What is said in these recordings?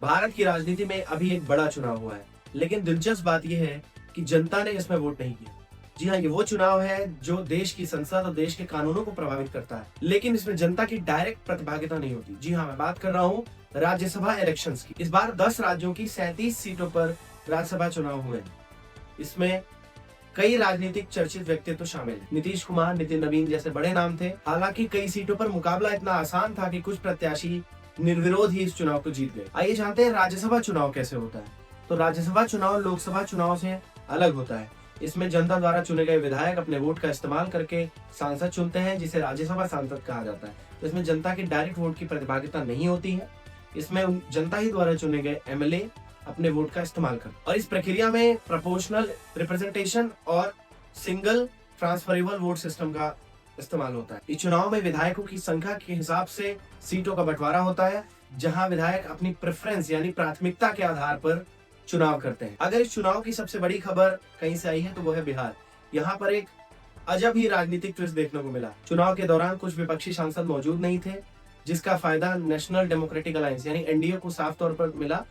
भारत की राजनीति में अभी एक बड़ा चुनाव हुआ है, लेकिन दिलचस्प बात यह है कि जनता ने इसमें वोट नहीं किया। जी हाँ, ये वो चुनाव है जो देश की संसद और देश के कानूनों को प्रभावित करता है, लेकिन इसमें जनता की डायरेक्ट प्रतिभागिता नहीं होती। जी हाँ, मैं बात कर रहा हूँ राज्यसभा इलेक्शंस की। इस बार 10 राज्यों की 37 सीटों पर राज्यसभा चुनाव हुए। इसमें कई राजनीतिक चर्चित व्यक्तित्व शामिल हैं। नीतीश कुमार, नितिन नवीन जैसे बड़े नाम थे। हालांकि कई सीटों पर मुकाबला इतना आसान था कि कुछ प्रत्याशी निर्विरोध ही इस चुनाव को जीत गए। आइए जानते हैं राज्यसभा चुनाव कैसे होता है। तो राज्यसभा चुनाव लोकसभा चुनाव से अलग होता है। इसमें जनता द्वारा चुने गए विधायक अपने वोट का इस्तेमाल करके सांसद चुनते हैं, जिसे राज्यसभा सांसद कहा जाता है। तो इसमें जनता की डायरेक्ट वोट की प्रतिभागिता नहीं होती है। इसमें जनता ही द्वारा चुने गए एमएलए अपने वोट का इस्तेमाल कर, और इस प्रक्रिया में प्रोपोर्शनल रिप्रेजेंटेशन और सिंगल ट्रांसफरेबल वोट सिस्टम का इस्तेमाल होता है। इस चुनाव में विधायकों की संख्या के हिसाब से सीटों का बंटवारा होता है, जहां विधायक अपनी प्रेफरेंस यानी प्राथमिकता के आधार पर चुनाव करते हैं। अगर इस चुनाव की सबसे बड़ी खबर कहीं से आई है तो वो है बिहार। यहाँ पर एक अजब ही राजनीतिक ट्विस्ट देखने को मिला। चुनाव के दौरान कुछ विपक्षी सांसद मौजूद नहीं थे, जिसका फायदा नेशनल डेमोक्रेटिक अलायंस यानी एनडीए को साफ तौर पर मिला,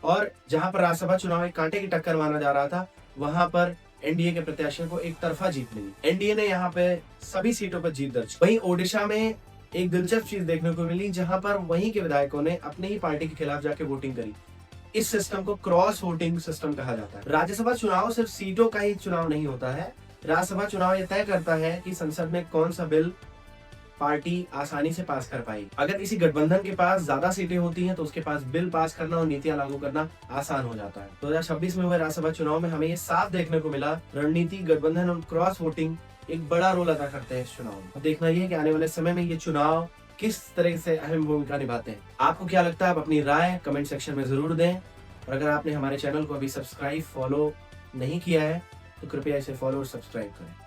और जहां पर राज्यसभा चुनाव एक कांटे की टक्कर माना जा रहा था, वहां पर एनडीए के प्रत्याशियों को एक तरफा जीत मिली। एनडीए ने यहाँ पे सभी सीटों पर जीत दर्ज। वहीं ओडिशा में एक दिलचस्प चीज देखने को मिली, जहां पर वहीं के विधायकों ने अपनी ही पार्टी के खिलाफ जाके वोटिंग करी। इस सिस्टम को क्रॉस वोटिंग सिस्टम कहा जाता है। राज्यसभा चुनाव सिर्फ सीटों का ही चुनाव नहीं होता है। राज्यसभा चुनाव यह तय करता है कि संसद में कौन सा बिल पार्टी आसानी से पास कर पाएगी। अगर किसी गठबंधन के पास ज्यादा सीटें होती हैं तो उसके पास बिल पास करना और नीतियां लागू करना आसान हो जाता है। 2026 में हुए राज्यसभा चुनाव में हमें ये साफ देखने को मिला, रणनीति, गठबंधन और क्रॉस वोटिंग एक बड़ा रोल अदा करते हैं इस चुनाव में। अब देखना यह है कि आने वाले समय में ये चुनाव किस तरह से अहम भूमिका निभाते हैं। आपको क्या लगता है? आप अपनी राय कमेंट सेक्शन में जरूर दें, और अगर आपने हमारे चैनल को अभी सब्सक्राइब, फॉलो नहीं किया है तो कृपया इसे फॉलो और सब्सक्राइब करें।